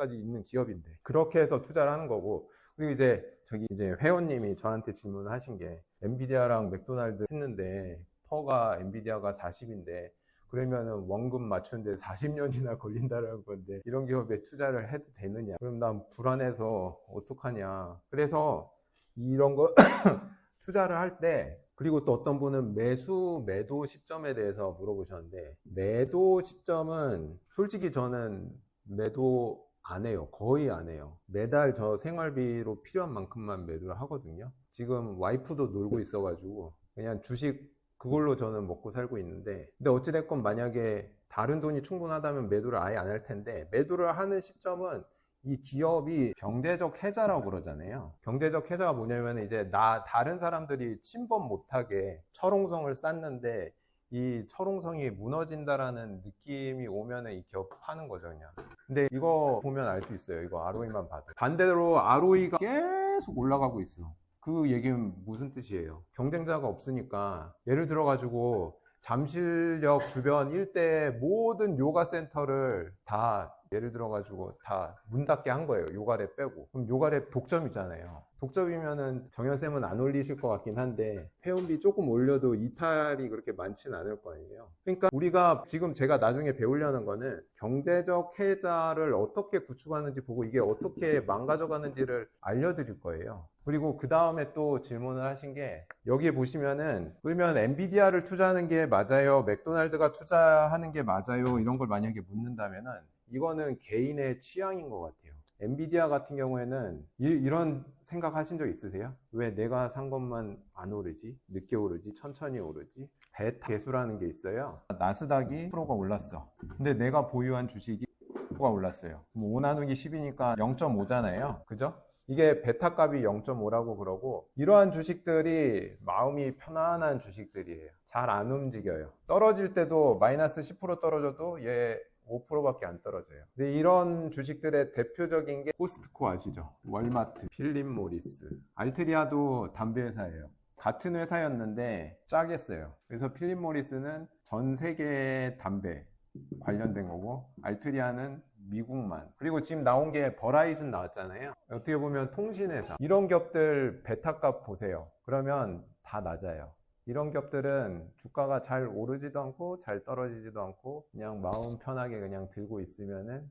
가지 있는 기업인데 그렇게 해서 투자를 하는 거고. 그리고 이제 이제 회원님이 저한테 질문을 하신 게 엔비디아랑 맥도날드 했는데 퍼가 엔비디아가 40인데 그러면은 원금 맞추는데 40년이나 걸린다는 건데 이런 기업에 투자를 해도 되느냐? 그럼 난 불안해서 어떡하냐? 그래서 이런 거 투자를 할 때, 그리고 또 어떤 분은 매도 시점에 대해서 물어보셨는데, 매도 시점은 솔직히 저는 매도 안 해요. 거의 안 해요. 매달 저 생활비로 필요한 만큼만 매도를 하거든요. 지금 와이프도 놀고 있어가지고 그냥 주식 그걸로 저는 먹고 살고 있는데, 근데 어찌됐건 만약에 다른 돈이 충분하다면 매도를 아예 안 할 텐데, 매도를 하는 시점은 이 기업이 경제적 해자라고 그러잖아요. 경제적 해자가 뭐냐면 이제 다른 사람들이 침범 못하게 철옹성을 쌓는데 이 철옹성이 무너진다라는 느낌이 오면은 이 기업 파는 거죠, 그냥. 근데 이거 보면 알 수 있어요. 이거 ROE만 봐도. 반대로 ROE가 계속 올라가고 있어. 그 얘기는 무슨 뜻이에요? 경쟁자가 없으니까, 예를 들어 가지고 잠실역 주변 일대의 모든 요가 센터를 다 예를 들어 가지고 다 문 닫게 한 거예요. 요가랩 빼고. 그럼 요가랩 독점이잖아요. 독점이면은 정현쌤은 안 올리실 것 같긴 한데 회원비 조금 올려도 이탈이 그렇게 많지는 않을 거 아니에요. 그러니까 우리가 지금 제가 나중에 배우려는 거는 경제적 해자를 어떻게 구축하는지 보고 이게 어떻게 망가져가는지를 알려드릴 거예요. 그리고 그 다음에 또 질문을 하신 게, 여기에 보시면은 그러면 엔비디아를 투자하는 게 맞아요? 맥도날드가 투자하는 게 맞아요? 이런 걸 만약에 묻는다면은 이거는 개인의 취향인 것 같아요. 엔비디아 같은 경우에는 이런 생각 하신 적 있으세요? 왜 내가 산 것만 안 오르지? 늦게 오르지? 천천히 오르지? 베타 개수라는 게 있어요. 나스닥이 10%가 올랐어. 근데 내가 보유한 주식이 10%가 올랐어요. 5 나누기 10이니까 0.5잖아요. 그죠? 이게 베타 값이 0.5라고 그러고, 이러한 주식들이 마음이 편안한 주식들이에요. 잘 안 움직여요. 떨어질 때도 마이너스 10% 떨어져도 얘 5%밖에 안 떨어져요. 근데 이런 주식들의 대표적인 게 코스트코 아시죠? 월마트, 필립 모리스, 알트리아도 담배 회사예요. 같은 회사였는데 짜겠어요. 그래서 필립 모리스는 전 세계 담배 관련된 거고, 알트리아는 미국만. 그리고 지금 나온 게 버라이즌 나왔잖아요. 어떻게 보면 통신회사. 이런 기업들 베타값 보세요. 그러면 다 낮아요. 이런 기업들은 주가가 잘 오르지도 않고 잘 떨어지지도 않고 그냥 마음 편하게 그냥 들고 있으면은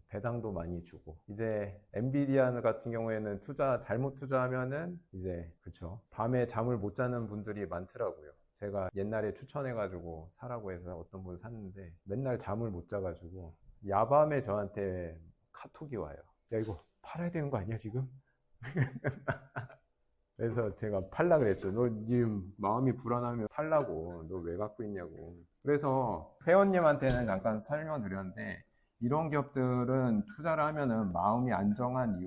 배당도 많이 주고. 이제 엔비디아 같은 경우에는 잘못 투자하면은 이제 그쵸, 밤에 잠을 못 자는 분들이 많더라고요. 제가 옛날에 추천해가지고 사라고 해서 어떤 분 샀는데 맨날 잠을 못 자가지고 야밤에 저한테 카톡이 와요. 야, 이거 팔아야 되는 거 아니야 지금? 그래서 제가 팔라 그랬죠. 너 지금 마음이 불안하면 팔라고. 너 왜 갖고 있냐고. 그래서 회원님한테는 잠깐 설명드렸는데, 이런 기업들은 투자를 하면은 마음이 안정한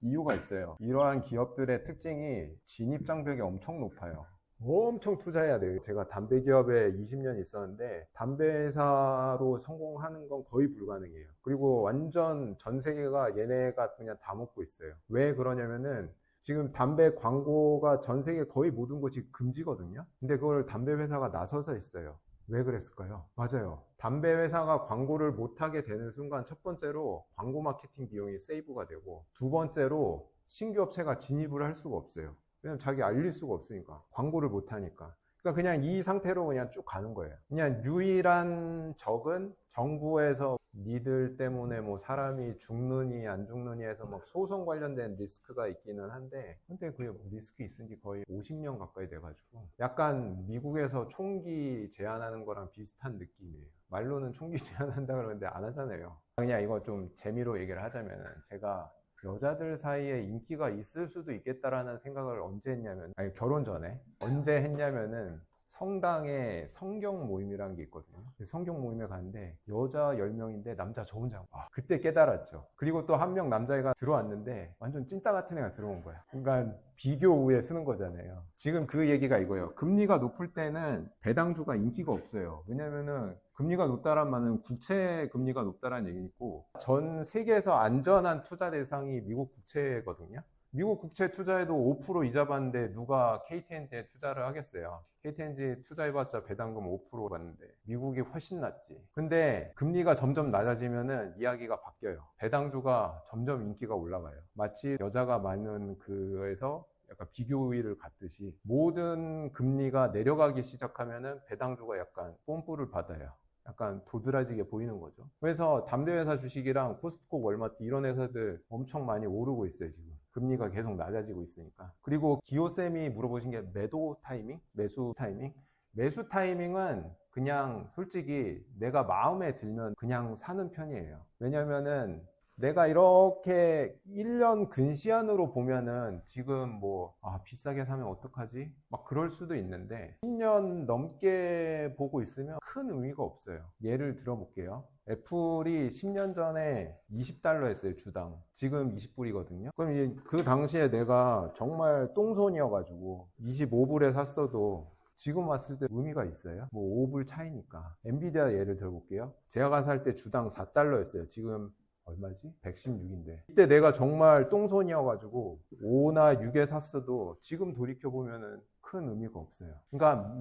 이유가 있어요. 이러한 기업들의 특징이 진입장벽이 엄청 높아요. 엄청 투자해야 돼요. 제가 담배 기업에 20년 있었는데 담배 회사로 성공하는 건 거의 불가능해요. 그리고 완전 전 세계가 얘네가 그냥 다 먹고 있어요. 왜 그러냐면은 지금 담배 광고가 전 세계 거의 모든 곳이 금지거든요. 근데 그걸 담배 회사가 나서서 했어요. 왜 그랬을까요? 맞아요. 담배 회사가 광고를 못하게 되는 순간, 첫 번째로 광고 마케팅 비용이 세이브가 되고, 두 번째로 신규 업체가 진입을 할 수가 없어요. 왜냐면 자기 알릴 수가 없으니까. 광고를 못하니까. 그러니까 그냥 이 상태로 그냥 쭉 가는 거예요. 그냥 유일한 적은 정부에서 니들 때문에 뭐 사람이 죽느니 안 죽느니 해서 막 소송 관련된 리스크가 있기는 한데, 근데 그게 뭐 리스크 있은 지 거의 50년 가까이 돼가지고 약간 미국에서 총기 제한하는 거랑 비슷한 느낌이에요. 말로는 총기 제한한다 그러는데 안 하잖아요. 그냥 이거 좀 재미로 얘기를 하자면은, 제가 여자들 사이에 인기가 있을 수도 있겠다라는 생각을 언제 했냐면, 아니 결혼 전에 언제 했냐면은, 성당에 성경 모임이라는 게 있거든요. 성경 모임에 갔는데 여자 10명인데 남자 저 혼자. 그때 깨달았죠. 그리고 또 한 명 남자애가 들어왔는데 완전 찐따 같은 애가 들어온 거야. 그러니까 비교 우에 쓰는 거잖아요. 지금 그 얘기가 이거예요. 금리가 높을 때는 배당주가 인기가 없어요. 왜냐면은 금리가 높다란 말은 국채 금리가 높다라는 얘기고, 전 세계에서 안전한 투자 대상이 미국 국채거든요. 미국 국채 투자에도 5% 이자 받는데 누가 KTNG에 투자를 하겠어요? KTNG 투자해봤자 배당금 5% 받는데 미국이 훨씬 낫지. 근데 금리가 점점 낮아지면은 이야기가 바뀌어요. 배당주가 점점 인기가 올라가요. 마치 여자가 많은 그에서 약간 비교 우위를 갖듯이 모든 금리가 내려가기 시작하면은 배당주가 약간 뽐뿌를 받아요. 약간 도드라지게 보이는 거죠. 그래서 담배회사 주식이랑 코스트코, 월마트 이런 회사들 엄청 많이 오르고 있어요, 지금. 금리가 계속 낮아지고 있으니까. 그리고 기호쌤이 물어보신 게 매도 타이밍? 매수 타이밍? 매수 타이밍은 그냥 솔직히 내가 마음에 들면 그냥 사는 편이에요. 왜냐면은 내가 이렇게 1년 근시안으로 보면은 지금 뭐, 비싸게 사면 어떡하지? 막 그럴 수도 있는데 10년 넘게 보고 있으면 큰 의미가 없어요. 예를 들어 볼게요. 애플이 10년 전에 $20였어요, 주당. 지금 20불이거든요. 그럼 그 당시에 내가 정말 똥손이어가지고 25불에 샀어도 지금 왔을 때 의미가 있어요? 뭐 5불 차이니까. 엔비디아 예를 들어볼게요. 제가 살 때 주당 $4였어요. 지금 얼마지? 116인데. 이때 내가 정말 똥손이어가지고 5나 6에 샀어도 지금 돌이켜보면은 큰 의미가 없어요. 그러니까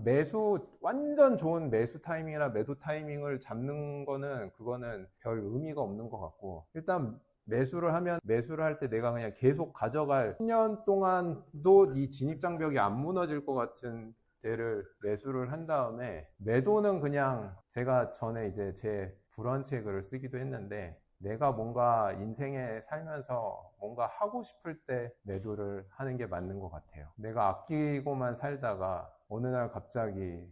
완전 좋은 매수 타이밍이나 매도 타이밍을 잡는 거는 그거는 별 의미가 없는 것 같고, 일단 매수를 할 때 내가 그냥 계속 가져갈 10년 동안도 이 진입장벽이 안 무너질 것 같은 데를 매수를 한 다음에, 매도는 그냥 제가 전에 이제 제 브런치에 글을 쓰기도 했는데, 내가 뭔가 인생에 살면서 뭔가 하고 싶을 때 매도를 하는 게 맞는 것 같아요. 내가 아끼고만 살다가 어느 날 갑자기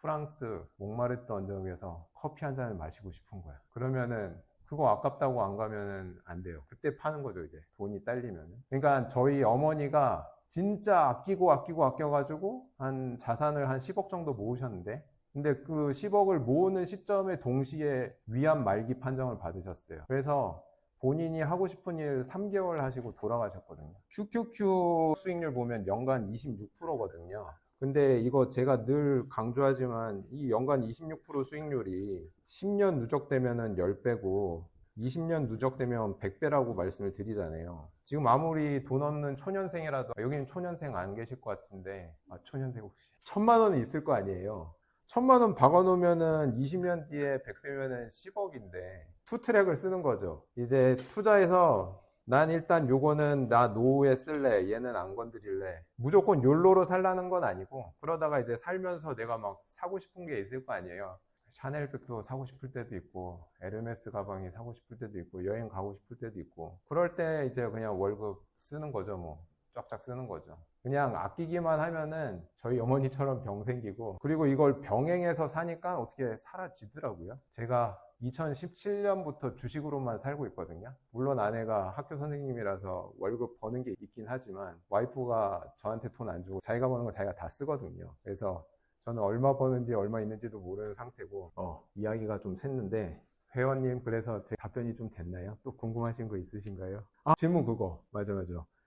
프랑스 몽마르트 언덕에서 커피 한 잔을 마시고 싶은 거야. 그러면은 그거 아깝다고 안 가면은 안 돼요. 그때 파는 거죠, 이제. 돈이 딸리면은. 그러니까 저희 어머니가 진짜 아껴가지고 한 자산을 한 10억 정도 모으셨는데, 근데 그 10억을 모으는 시점에 동시에 위암 말기 판정을 받으셨어요. 그래서 본인이 하고 싶은 일 3개월 하시고 돌아가셨거든요. QQQ 수익률 보면 연간 26%거든요. 근데 이거 제가 늘 강조하지만 이 연간 26% 수익률이 10년 누적되면은 10배고 20년 누적되면 100배라고 말씀을 드리잖아요. 지금 아무리 돈 없는 초년생이라도, 여기는 초년생 안 계실 것 같은데, 초년생 혹시 1000만 원은 있을 거 아니에요. 1000만 원 박아놓으면은 20년 뒤에 100배면은 10억인데 투트랙을 쓰는 거죠. 이제 투자해서 난 일단 요거는 나 노후에 쓸래, 얘는 안 건드릴래. 무조건 욜로로 살라는 건 아니고, 그러다가 이제 살면서 내가 막 사고 싶은 게 있을 거 아니에요. 샤넬백도 사고 싶을 때도 있고, 에르메스 가방이 사고 싶을 때도 있고, 여행 가고 싶을 때도 있고, 그럴 때 이제 그냥 월급 쓰는 거죠, 뭐. 쫙쫙 쓰는 거죠. 그냥 아끼기만 하면은 저희 어머니처럼 병 생기고, 그리고 이걸 병행해서 사니까 어떻게 사라지더라고요. 제가 2017년부터 주식으로만 살고 있거든요. 물론 아내가 학교 선생님이라서 월급 버는 게 있긴 하지만 와이프가 저한테 돈 안 주고 자기가 버는 거 자기가 다 쓰거든요. 그래서 저는 얼마 버는지 얼마 있는지도 모르는 상태고, 이야기가 좀 샜는데, 회원님, 그래서 제 답변이 좀 됐나요? 또 궁금하신 거 있으신가요? 질문 그거. 맞아.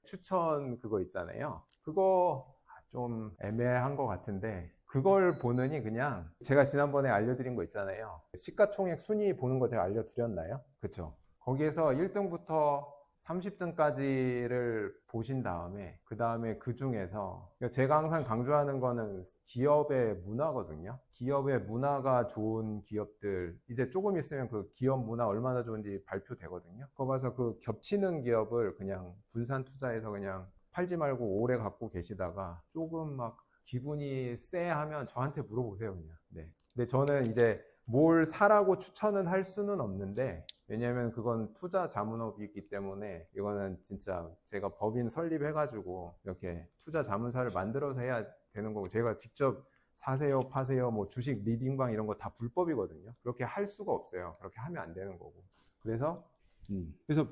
추천 그거 있잖아요. 그거 좀 애매한 것 같은데, 그걸 보느니 그냥 제가 지난번에 알려드린 거 있잖아요. 시가총액 순위 보는 거 제가 알려드렸나요? 그쵸? 거기에서 1등부터 30등까지를 보신 다음에 그 다음에 그 중에서 제가 항상 강조하는 거는 기업의 문화거든요. 기업의 문화가 좋은 기업들, 이제 조금 있으면 그 기업 문화 얼마나 좋은지 발표되거든요. 그거 봐서 그 겹치는 기업을 그냥 분산 투자해서 그냥 팔지 말고 오래 갖고 계시다가 조금 막 기분이 쎄하면 저한테 물어보세요, 그냥. 네. 근데 저는 이제 뭘 사라고 추천은 할 수는 없는데, 왜냐면 그건 투자 자문업이기 때문에 이거는 진짜 제가 법인 설립해가지고 이렇게 투자 자문사를 만들어서 해야 되는 거고, 제가 직접 사세요, 파세요, 뭐 주식 리딩방 이런 거 다 불법이거든요. 그렇게 할 수가 없어요. 그렇게 하면 안 되는 거고. 그래서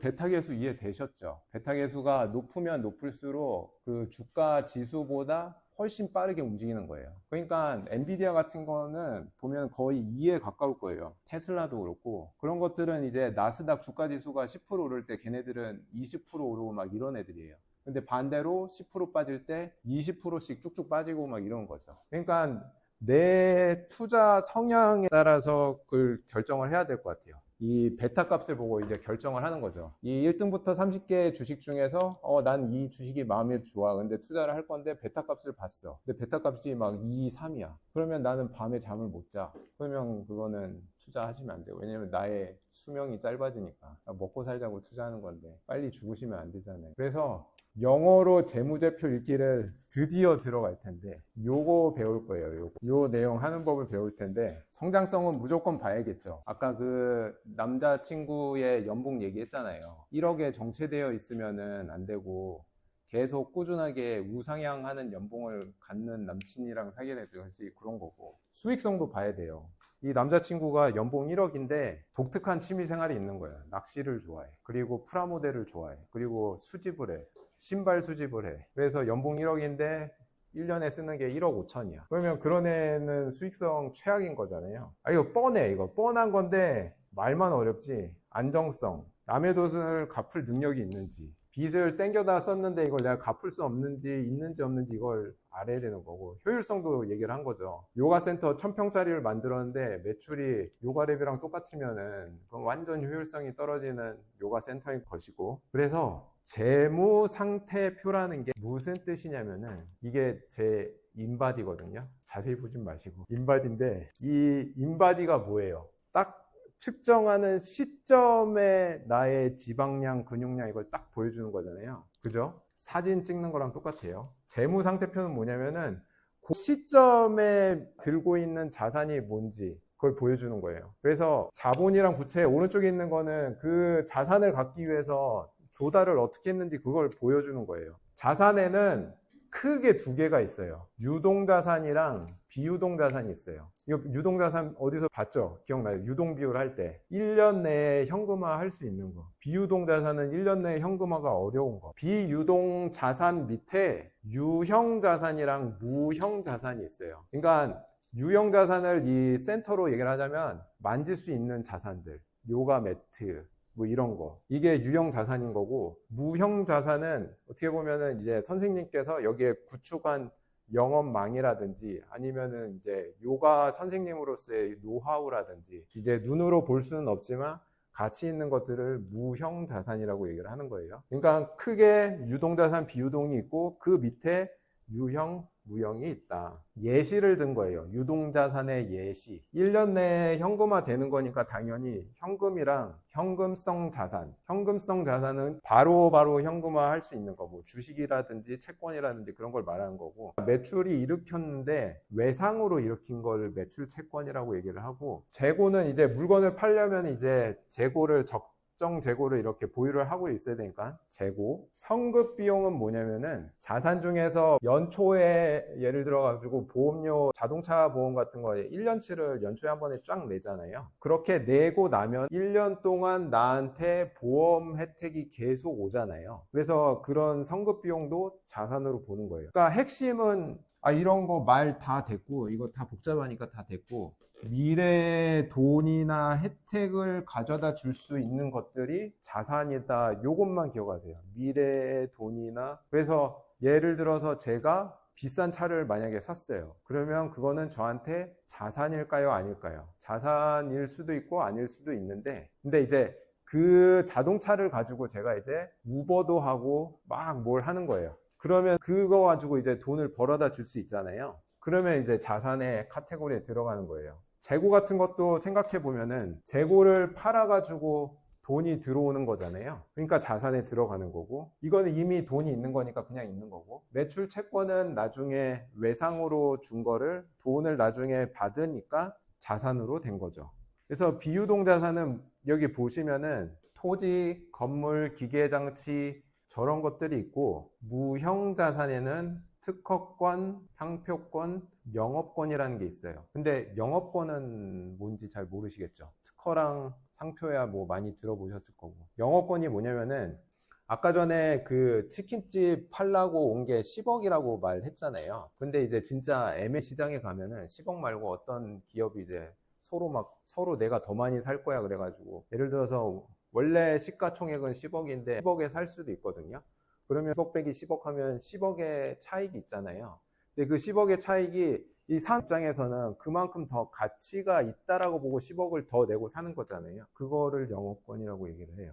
베타계수 이해되셨죠? 베타계수가 높으면 높을수록 그 주가 지수보다 훨씬 빠르게 움직이는 거예요. 그러니까 엔비디아 같은 거는 보면 거의 2에 가까울 거예요. 테슬라도 그렇고. 그런 것들은 이제 나스닥 주가 지수가 10% 오를 때 걔네들은 20% 오르고 막 이런 애들이에요. 근데 반대로 10% 빠질 때 20%씩 쭉쭉 빠지고 막 이런 거죠. 그러니까 내 투자 성향에 따라서 그걸 결정을 해야 될 것 같아요. 이 베타 값을 보고 이제 결정을 하는 거죠. 이 1등부터 30개 주식 중에서 난 이 주식이 마음에 좋아. 근데 투자를 할 건데 베타 값을 봤어. 근데 베타 값이 막 2, 3이야. 그러면 나는 밤에 잠을 못 자. 그러면 그거는 투자하시면 안 돼요. 왜냐면 나의 수명이 짧아지니까. 먹고 살자고 투자하는 건데 빨리 죽으시면 안 되잖아요. 그래서 영어로 재무제표 읽기를 드디어 들어갈 텐데 요거 배울 거예요. 요 내용 하는 법을 배울 텐데 성장성은 무조건 봐야겠죠. 아까 그 남자친구의 연봉 얘기했잖아요. 1억에 정체되어 있으면은 안 되고 계속 꾸준하게 우상향하는 연봉을 갖는 남친이랑 사귀게 되듯이 그런 거고, 수익성도 봐야 돼요. 이 남자친구가 연봉 1억인데 독특한 취미 생활이 있는 거예요. 낚시를 좋아해. 그리고 프라모델을 좋아해. 그리고 수집을 해. 신발 수집을 해. 그래서 연봉 1억인데 1년에 쓰는 게 1억 5천이야. 그러면 그런 애는 수익성 최악인 거잖아요. 이거 뻔해. 이거 뻔한 건데 말만 어렵지. 안정성, 남의 돈을 갚을 능력이 있는지, 빚을 땡겨다 썼는데 이걸 내가 갚을 수 없는지, 있는지 없는지 이걸 알아야 되는 거고, 효율성도 얘기를 한 거죠. 요가 센터 1000평짜리를 만들었는데 매출이 요가랩이랑 똑같으면은 그건 완전 효율성이 떨어지는 요가 센터인 것이고, 그래서 재무 상태표라는 게 무슨 뜻이냐면은 이게 제 인바디거든요. 자세히 보진 마시고. 인바디인데 이 인바디가 뭐예요? 딱 측정하는 시점에 나의 지방량, 근육량 이걸 딱 보여주는 거잖아요. 그죠? 사진 찍는 거랑 똑같아요. 재무 상태표는 뭐냐면은 그 시점에 들고 있는 자산이 뭔지 그걸 보여주는 거예요. 그래서 자본이랑 부채 오른쪽에 있는 거는 그 자산을 갖기 위해서 조달을 어떻게 했는지 그걸 보여주는 거예요. 자산에는 크게 두 개가 있어요. 유동자산이랑 비유동자산이 있어요. 이거 유동자산 어디서 봤죠? 기억나요? 유동비율 할 때 1년 내에 현금화 할 수 있는 거. 비유동자산은 1년 내에 현금화가 어려운 거. 비유동자산 밑에 유형자산이랑 무형자산이 있어요. 그러니까 유형자산을 이 센터로 얘기를 하자면 만질 수 있는 자산들, 요가 매트, 뭐 이런 거, 이게 유형 자산인 거고, 무형 자산은 어떻게 보면은 이제 선생님께서 여기에 구축한 영업망이라든지 아니면은 이제 요가 선생님으로서의 노하우라든지 이제 눈으로 볼 수는 없지만 가치 있는 것들을 무형 자산이라고 얘기를 하는 거예요. 그러니까 크게 유동자산, 비유동이 있고 그 밑에 유형, 무형이 있다. 예시를 든 거예요. 유동자산의 예시. 1년 내에 현금화 되는 거니까 당연히 현금이랑 현금성 자산. 현금성 자산은 바로바로 현금화 할 수 있는 거고, 주식이라든지 채권이라든지 그런 걸 말하는 거고, 매출이 일으켰는데 외상으로 일으킨 걸 매출 채권이라고 얘기를 하고, 재고는 이제 물건을 팔려면 이제 재고를 적정 재고를 이렇게 보유를 하고 있어야 되니까 재고. 성급 비용은 뭐냐면은 자산 중에서 연초에 예를 들어 가지고 보험료, 자동차 보험 같은 거에 1년치를 연초에 한 번에 쫙 내잖아요. 그렇게 내고 나면 1년 동안 나한테 보험 혜택이 계속 오잖아요. 그래서 그런 성급 비용도 자산으로 보는 거예요. 그러니까 핵심은 이런 거 말 다 됐고, 이거 다 복잡하니까 다 됐고, 미래의 돈이나 혜택을 가져다 줄 수 있는 것들이 자산이다. 요것만 기억하세요. 미래의 돈이나. 그래서 예를 들어서 제가 비싼 차를 만약에 샀어요. 그러면 그거는 저한테 자산일까요? 아닐까요? 자산일 수도 있고 아닐 수도 있는데, 근데 이제 그 자동차를 가지고 제가 이제 우버도 하고 막 뭘 하는 거예요. 그러면 그거 가지고 이제 돈을 벌어다 줄 수 있잖아요. 그러면 이제 자산의 카테고리에 들어가는 거예요. 재고 같은 것도 생각해 보면은 재고를 팔아가지고 돈이 들어오는 거잖아요. 그러니까 자산에 들어가는 거고, 이거는 이미 돈이 있는 거니까 그냥 있는 거고, 매출 채권은 나중에 외상으로 준 거를 돈을 나중에 받으니까 자산으로 된 거죠. 그래서 비유동 자산은 여기 보시면은 토지, 건물, 기계장치 저런 것들이 있고, 무형 자산에는 특허권, 상표권, 영업권이라는 게 있어요. 근데 영업권은 뭔지 잘 모르시겠죠? 특허랑 상표야 뭐 많이 들어보셨을 거고. 영업권이 뭐냐면은 아까 전에 그 치킨집 팔라고 온 게 10억이라고 말했잖아요. 근데 이제 진짜 애매 시장에 가면은 10억 말고 어떤 기업이 이제 서로 내가 더 많이 살 거야 그래가지고, 예를 들어서 원래 시가총액은 10억인데 10억에 살 수도 있거든요. 그러면 10억 빼기 10억 하면 10억의 차익이 있잖아요. 근데 그 10억의 차익이 이 산 입장에서는 그만큼 더 가치가 있다라고 보고 10억을 더 내고 사는 거잖아요. 그거를 영업권이라고 얘기를 해요.